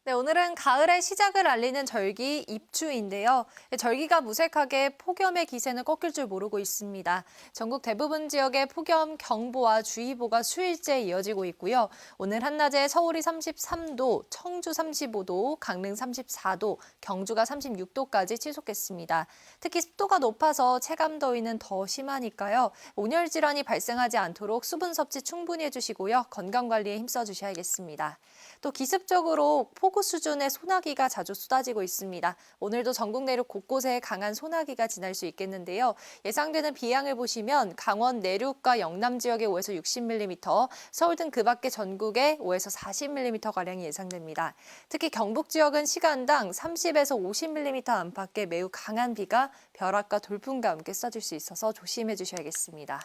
네, 오늘은 가을의 시작을 알리는 절기 입추인데요. 절기가 무색하게 폭염의 기세는 꺾일 줄 모르고 있습니다. 전국 대부분 지역에 폭염 경보와 주의보가 수일째 이어지고 있고요. 오늘 한낮에 서울이 33도, 청주 35도, 강릉 34도, 경주가 36도까지 치솟겠습니다. 특히 습도가 높아서 체감 더위는 더 심하니까요. 온열 질환이 발생하지 않도록 수분 섭취 충분히 해주시고요. 건강 관리에 힘써 주셔야겠습니다. 또 기습적으로 폭우 수준의 소나기가 자주 쏟아지고 있습니다. 오늘도 전국 내륙 곳곳에 강한 소나기가 지날 수 있겠는데요. 예상되는 비양을 보시면 강원 내륙과 영남 지역에 5에서 60mm, 서울 등 그 밖의 전국에 5에서 40mm가량이 예상됩니다. 특히 경북 지역은 시간당 30에서 50mm 안팎의 매우 강한 비가 벼락과 돌풍과 함께 쏟아질 수 있어서 조심해 주셔야겠습니다.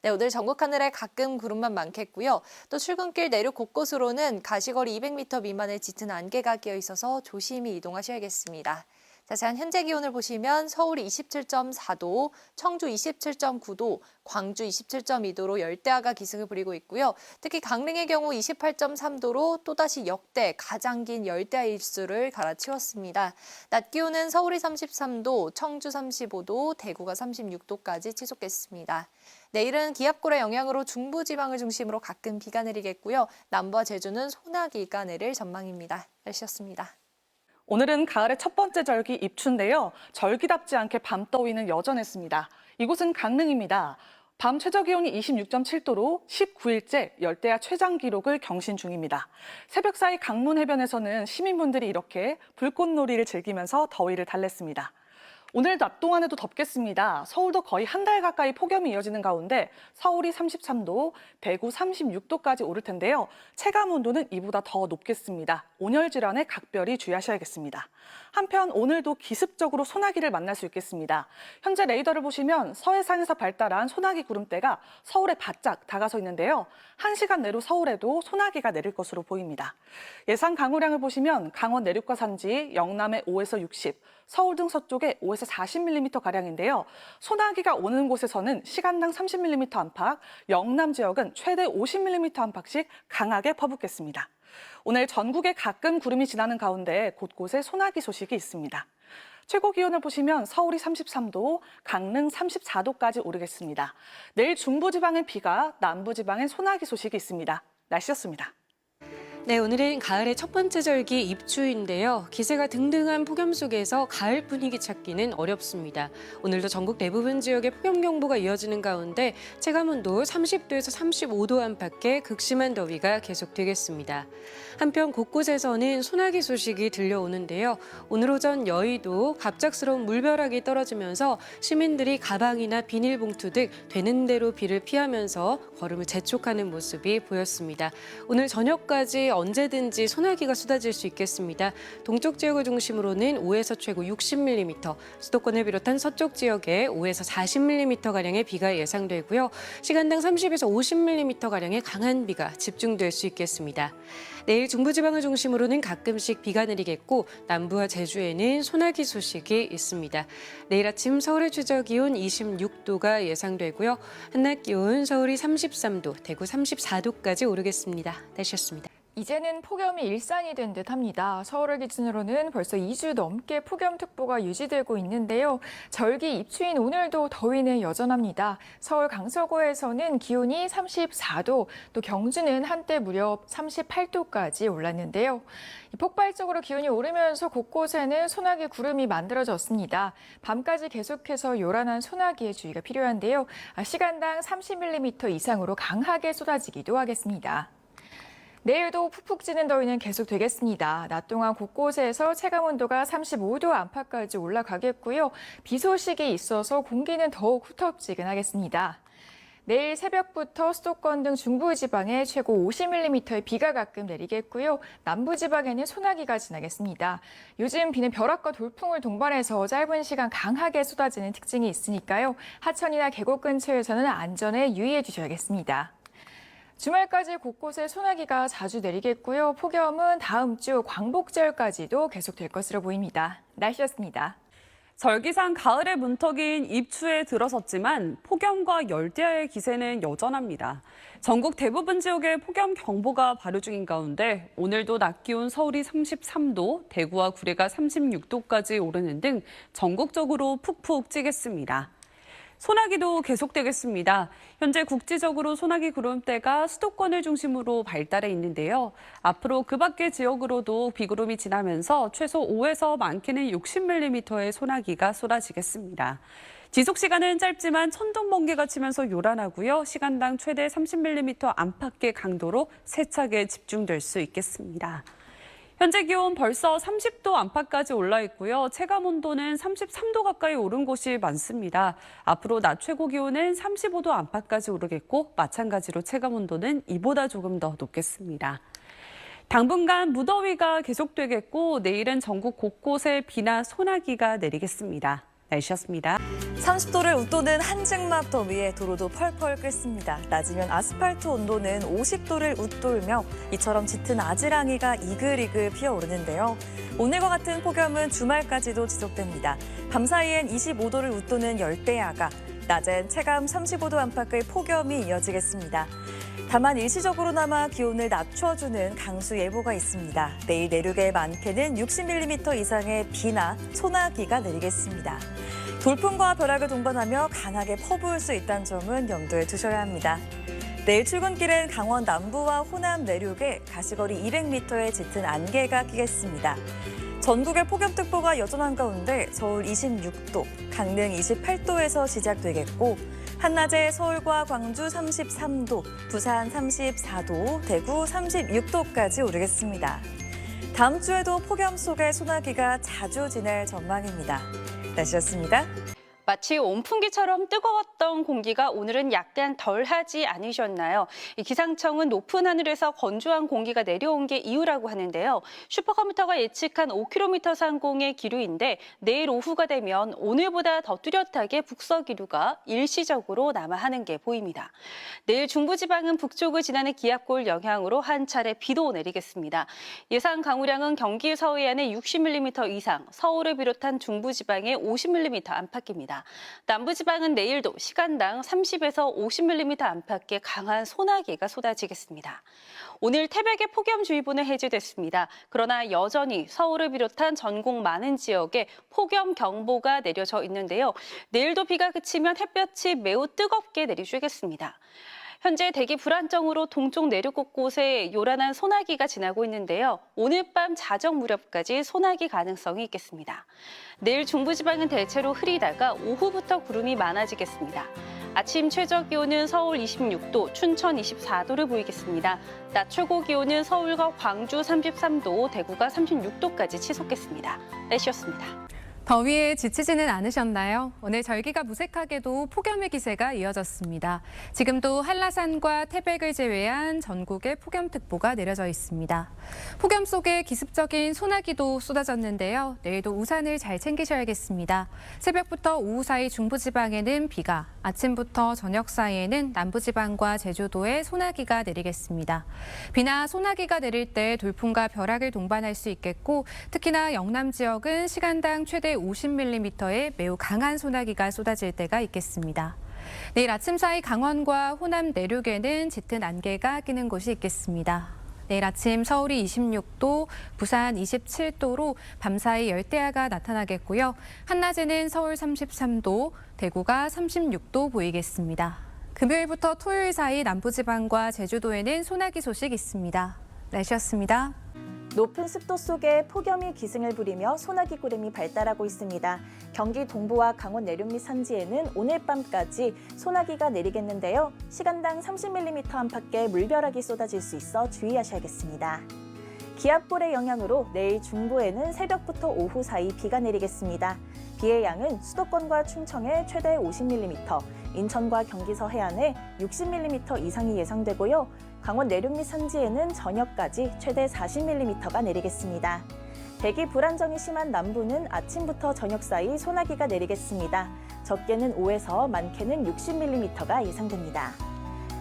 네, 오늘 전국 하늘에 가끔 구름만 많겠고요. 또 출근길 내륙 곳곳으로는 가시거리 200m 미만의 짙은 안개가 끼어 있어서 조심히 이동하셔야겠습니다. 자세한 현재 기온을 보시면 서울이 27.4도, 청주 27.9도, 광주 27.2도로 열대야가 기승을 부리고 있고요. 특히 강릉의 경우 28.3도로 또다시 역대 가장 긴 열대야 일수를 갈아치웠습니다. 낮 기온은 서울이 33도, 청주 35도, 대구가 36도까지 치솟겠습니다. 내일은 기압골의 영향으로 중부지방을 중심으로 가끔 비가 내리겠고요. 남부와 제주는 소나기가 내릴 전망입니다. 날씨였습니다. 오늘은 가을의 첫 번째 절기 입추인데요. 절기답지 않게 밤더위는 여전했습니다. 이곳은 강릉입니다. 밤 최저기온이 26.7도로 19일째 열대야 최장 기록을 경신 중입니다. 새벽 사이 강문 해변에서는 시민분들이 이렇게 불꽃놀이를 즐기면서 더위를 달랬습니다. 오늘 낮 동안에도 덥겠습니다. 서울도 거의 한 달 가까이 폭염이 이어지는 가운데 서울이 33도, 대구 36도까지 오를 텐데요. 체감 온도는 이보다 더 높겠습니다. 온열 질환에 각별히 주의하셔야겠습니다. 한편 오늘도 기습적으로 소나기를 만날 수 있겠습니다. 현재 레이더를 보시면 서해상에서 발달한 소나기 구름대가 서울에 바짝 다가서 있는데요. 1시간 내로 서울에도 소나기가 내릴 것으로 보입니다. 예상 강우량을 보시면 강원 내륙과 산지, 영남에 5에서 60, 서울 등 서쪽에 5에서 40mm가량인데요. 소나기가 오는 곳에서는 시간당 30mm 안팎, 영남 지역은 최대 50mm 안팎씩 강하게 퍼붓겠습니다. 오늘 전국에 가끔 구름이 지나는 가운데 곳곳에 소나기 소식이 있습니다. 최고 기온을 보시면 서울이 33도, 강릉 34도까지 오르겠습니다. 내일 중부지방엔 비가, 남부지방엔 소나기 소식이 있습니다. 날씨였습니다. 네, 오늘은 가을의 첫 번째 절기 입추인데요. 기세가 등등한 폭염 속에서 가을 분위기 찾기는 어렵습니다. 오늘도 전국 대부분 지역에 폭염경보가 이어지는 가운데 체감온도 30도에서 35도 안팎의 극심한 더위가 계속되겠습니다. 한편 곳곳에서는 소나기 소식이 들려오는데요. 오늘 오전 여의도 갑작스러운 물벼락이 떨어지면서 시민들이 가방이나 비닐봉투 등 되는 대로 비를 피하면서 걸음을 재촉하는 모습이 보였습니다. 오늘 저녁까지 언제든지 소나기가 쏟아질 수 있겠습니다. 동쪽 지역을 중심으로는 5에서 최고 60mm, 수도권을 비롯한 서쪽 지역에 5에서 40mm가량의 비가 예상되고요. 시간당 30에서 50mm가량의 강한 비가 집중될 수 있겠습니다. 내일 중부지방을 중심으로는 가끔씩 비가 내리겠고 남부와 제주에는 소나기 소식이 있습니다. 내일 아침 서울의 최저기온 26도가 예상되고요. 한낮 기온 서울이 33도, 대구 34도까지 오르겠습니다. 날씨였습니다. 이제는 폭염이 일상이 된 듯합니다. 서울을 기준으로는 벌써 2주 넘게 폭염특보가 유지되고 있는데요. 절기 입추인 오늘도 더위는 여전합니다. 서울 강서구에서는 기온이 34도, 또 경주는 한때 무려 38도까지 올랐는데요. 폭발적으로 기온이 오르면서 곳곳에는 소나기 구름이 만들어졌습니다. 밤까지 계속해서 요란한 소나기에 주의가 필요한데요. 시간당 30mm 이상으로 강하게 쏟아지기도 하겠습니다. 내일도 푹푹 찌는 더위는 계속되겠습니다. 낮 동안 곳곳에서 체감온도가 35도 안팎까지 올라가겠고요. 비 소식이 있어서 공기는 더욱 후텁지근하겠습니다. 내일 새벽부터 수도권 등 중부지방에 최고 50mm의 비가 가끔 내리겠고요. 남부지방에는 소나기가 지나겠습니다. 요즘 비는 벼락과 돌풍을 동반해서 짧은 시간 강하게 쏟아지는 특징이 있으니까요. 하천이나 계곡 근처에서는 안전에 유의해 주셔야겠습니다. 주말까지 곳곳에 소나기가 자주 내리겠고요. 폭염은 다음 주 광복절까지도 계속될 것으로 보입니다. 날씨였습니다. 절기상 가을의 문턱인 입추에 들어섰지만 폭염과 열대야의 기세는 여전합니다. 전국 대부분 지역에 폭염 경보가 발효 중인 가운데 오늘도 낮 기온 서울이 33도, 대구와 구례가 36도까지 오르는 등 전국적으로 푹푹 찌겠습니다. 소나기도 계속되겠습니다. 현재 국지적으로 소나기 구름대가 수도권을 중심으로 발달해 있는데요. 앞으로 그 밖의 지역으로도 비구름이 지나면서 최소 5에서 많게는 60mm의 소나기가 쏟아지겠습니다. 지속 시간은 짧지만 천둥 번개가 치면서 요란하고요. 시간당 최대 30mm 안팎의 강도로 세차게 집중될 수 있겠습니다. 현재 기온 벌써 30도 안팎까지 올라 있고요. 체감 온도는 33도 가까이 오른 곳이 많습니다. 앞으로 낮 최고 기온은 35도 안팎까지 오르겠고 마찬가지로 체감 온도는 이보다 조금 더 높겠습니다. 당분간 무더위가 계속되겠고 내일은 전국 곳곳에 비나 소나기가 내리겠습니다. 날씨였습니다. 30도를 웃도는 한증막 더위에 도로도 펄펄 끓습니다. 낮이면 아스팔트 온도는 50도를 웃돌며 이처럼 짙은 아지랑이가 이글이글 피어오르는데요. 오늘과 같은 폭염은 주말까지도 지속됩니다. 밤사이엔 25도를 웃도는 열대야가, 낮엔 체감 35도 안팎의 폭염이 이어지겠습니다. 다만 일시적으로나마 기온을 낮춰주는 강수 예보가 있습니다. 내일 내륙에 많게는 60mm 이상의 비나 소나기가 내리겠습니다. 돌풍과 벼락을 동반하며 강하게 퍼부을 수 있다는 점은 염두에 두셔야 합니다. 내일 출근길엔 강원 남부와 호남 내륙에 가시거리 200m의 짙은 안개가 끼겠습니다. 전국에 폭염특보가 여전한 가운데 서울 26도, 강릉 28도에서 시작되겠고 한낮에 서울과 광주 33도, 부산 34도, 대구 36도까지 오르겠습니다. 다음 주에도 폭염 속에 소나기가 자주 지낼 전망입니다. 날씨였습니다. 마치 온풍기처럼 뜨거웠던 공기가 오늘은 약간 덜하지 않으셨나요? 기상청은 높은 하늘에서 건조한 공기가 내려온 게 이유라고 하는데요. 슈퍼컴퓨터가 예측한 5km 상공의 기류인데 내일 오후가 되면 오늘보다 더 뚜렷하게 북서기류가 일시적으로 남하하는 게 보입니다. 내일 중부지방은 북쪽을 지나는 기압골 영향으로 한 차례 비도 내리겠습니다. 예상 강우량은 경기 서해안에 60mm 이상, 서울을 비롯한 중부지방에 50mm 안팎입니다. 남부지방은 내일도 시간당 30에서 50mm 안팎의 강한 소나기가 쏟아지겠습니다. 오늘 태백에 폭염주의보는 해제됐습니다. 그러나 여전히 서울을 비롯한 전국 많은 지역에 폭염경보가 내려져 있는데요. 내일도 비가 그치면 햇볕이 매우 뜨겁게 내리쬐겠습니다. 현재 대기 불안정으로 동쪽 내륙 곳곳에 요란한 소나기가 지나고 있는데요. 오늘 밤 자정 무렵까지 소나기 가능성이 있겠습니다. 내일 중부지방은 대체로 흐리다가 오후부터 구름이 많아지겠습니다. 아침 최저 기온은 서울 26도, 춘천 24도를 보이겠습니다. 낮 최고 기온은 서울과 광주 33도, 대구가 36도까지 치솟겠습니다. 날씨였습니다. 더위에 지치지는 않으셨나요? 오늘 절기가 무색하게도 폭염의 기세가 이어졌습니다. 지금도 한라산과 태백을 제외한 전국에 폭염특보가 내려져 있습니다. 폭염 속에 기습적인 소나기도 쏟아졌는데요. 내일도 우산을 잘 챙기셔야겠습니다. 새벽부터 오후 사이 중부지방에는 비가, 아침부터 저녁 사이에는 남부지방과 제주도에 소나기가 내리겠습니다. 비나 소나기가 내릴 때 돌풍과 벼락을 동반할 수 있겠고 특히나 영남 지역은 시간당 최대 50mm의 매우 강한 소나기가 쏟아질 때가 있겠습니다. 내일 아침 사이 강원과 호남 내륙에는 짙은 안개가 끼는 곳이 있겠습니다. 내일 아침 서울이 26도, 부산 27도로 밤사이 열대야가 나타나겠고요. 한낮에는 서울 33도, 대구가 36도 보이겠습니다. 금요일부터 토요일 사이 남부지방과 제주도에는 소나기 소식 있습니다. 날씨였습니다. 높은 습도 속에 폭염이 기승을 부리며 소나기 구름이 발달하고 있습니다. 경기 동부와 강원 내륙 및 산지에는 오늘 밤까지 소나기가 내리겠는데요. 시간당 30mm 안팎의 물벼락이 쏟아질 수 있어 주의하셔야겠습니다. 기압골의 영향으로 내일 중부에는 새벽부터 오후 사이 비가 내리겠습니다. 비의 양은 수도권과 충청에 최대 50mm, 인천과 경기 서해안에 60mm 이상이 예상되고요. 강원 내륙 및 산지에는 저녁까지 최대 40mm가 내리겠습니다. 대기 불안정이 심한 남부는 아침부터 저녁 사이 소나기가 내리겠습니다. 적게는 5에서 많게는 60mm가 예상됩니다.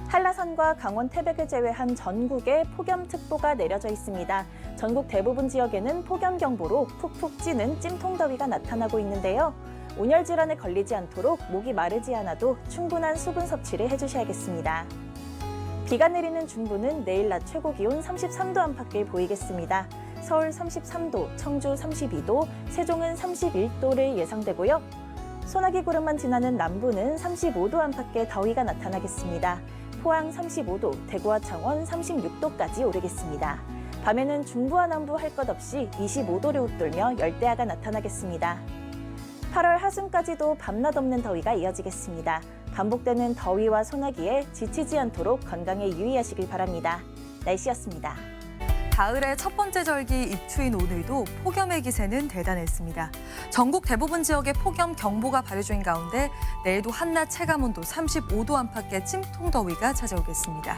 한라산과 강원 태백을 제외한 전국에 폭염특보가 내려져 있습니다. 전국 대부분 지역에는 폭염경보로 푹푹 찌는 찜통더위가 나타나고 있는데요. 온열 질환에 걸리지 않도록 목이 마르지 않아도 충분한 수분 섭취를 해주셔야겠습니다. 비가 내리는 중부는 내일 낮 최고 기온 33도 안팎을 보이겠습니다. 서울 33도, 청주 32도, 세종은 31도를 예상되고요. 소나기 구름만 지나는 남부는 35도 안팎의 더위가 나타나겠습니다. 포항 35도, 대구와 창원 36도까지 오르겠습니다. 밤에는 중부와 남부 할 것 없이 25도를 웃돌며 열대야가 나타나겠습니다. 8월 하순까지도 밤낮 없는 더위가 이어지겠습니다. 반복되는 더위와 소나기에 지치지 않도록 건강에 유의하시길 바랍니다. 날씨였습니다. 가을의 첫 번째 절기 입추인 오늘도 폭염의 기세는 대단했습니다. 전국 대부분 지역에 폭염 경보가 발효 중인 가운데 내일도 한낮 체감온도 35도 안팎의 찜통더위가 찾아오겠습니다.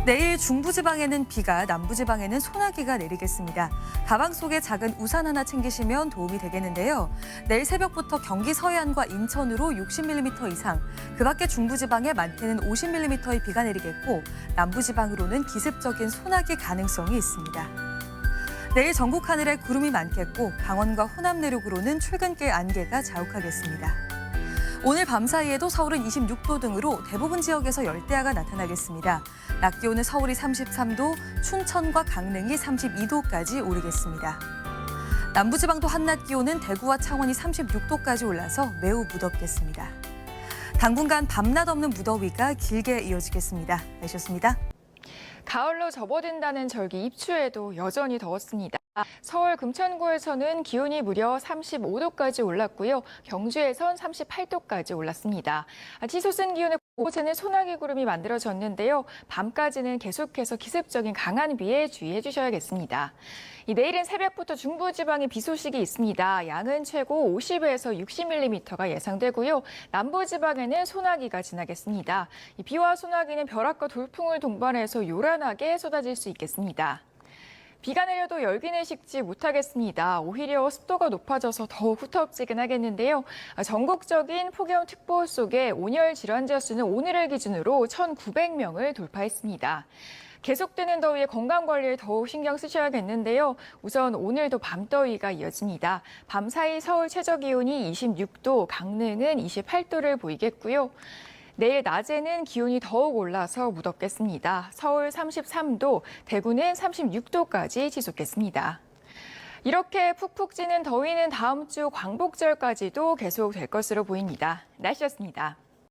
내일 중부지방에는 비가, 남부지방에는 소나기가 내리겠습니다. 가방 속에 작은 우산 하나 챙기시면 도움이 되겠는데요. 내일 새벽부터 경기 서해안과 인천으로 60mm 이상, 그 밖에 중부지방에 많게는 50mm의 비가 내리겠고 남부지방으로는 기습적인 소나기 가능성이 있습니다. 내일 전국 하늘에 구름이 많겠고 강원과 호남 내륙으로는 출근길 안개가 자욱하겠습니다. 오늘 밤 사이에도 서울은 26도 등으로 대부분 지역에서 열대야가 나타나겠습니다. 낮 기온은 서울이 33도, 춘천과 강릉이 32도까지 오르겠습니다. 남부지방도 한낮 기온은 대구와 창원이 36도까지 올라서 매우 무덥겠습니다. 당분간 밤낮 없는 무더위가 길게 이어지겠습니다. 날씨였습니다. 가을로 접어든다는 절기 입추에도 여전히 더웠습니다. 서울 금천구에서는 기온이 무려 35도까지 올랐고요. 경주에선 38도까지 올랐습니다. 치솟은 기온에 곳곳에는 소나기 구름이 만들어졌는데요. 밤까지는 계속해서 기습적인 강한 비에 주의해 주셔야겠습니다. 내일은 새벽부터 중부지방에 비 소식이 있습니다. 양은 최고 50에서 60mm가 예상되고요. 남부지방에는 소나기가 지나겠습니다. 비와 소나기는 벼락과 돌풍을 동반해서 요란하게 쏟아질 수 있겠습니다. 비가 내려도 열기는 식지 못하겠습니다. 오히려 습도가 높아져서 더욱 후텁지근하겠는데요. 전국적인 폭염특보 속에 온열 질환자 수는 오늘을 기준으로 1,900명을 돌파했습니다. 계속되는 더위에 건강관리에 더욱 신경 쓰셔야겠는데요. 우선 오늘도 밤더위가 이어집니다. 밤사이 서울 최저기온이 26도, 강릉은 28도를 보이겠고요. 내일 낮에는 기온이 더욱 올라서 무덥겠습니다. 서울 33도, 대구는 36도까지 지속겠습니다. 이렇게 푹푹 찌는 더위는 다음 주 광복절까지도 계속될 것으로 보입니다. 날씨였습니다.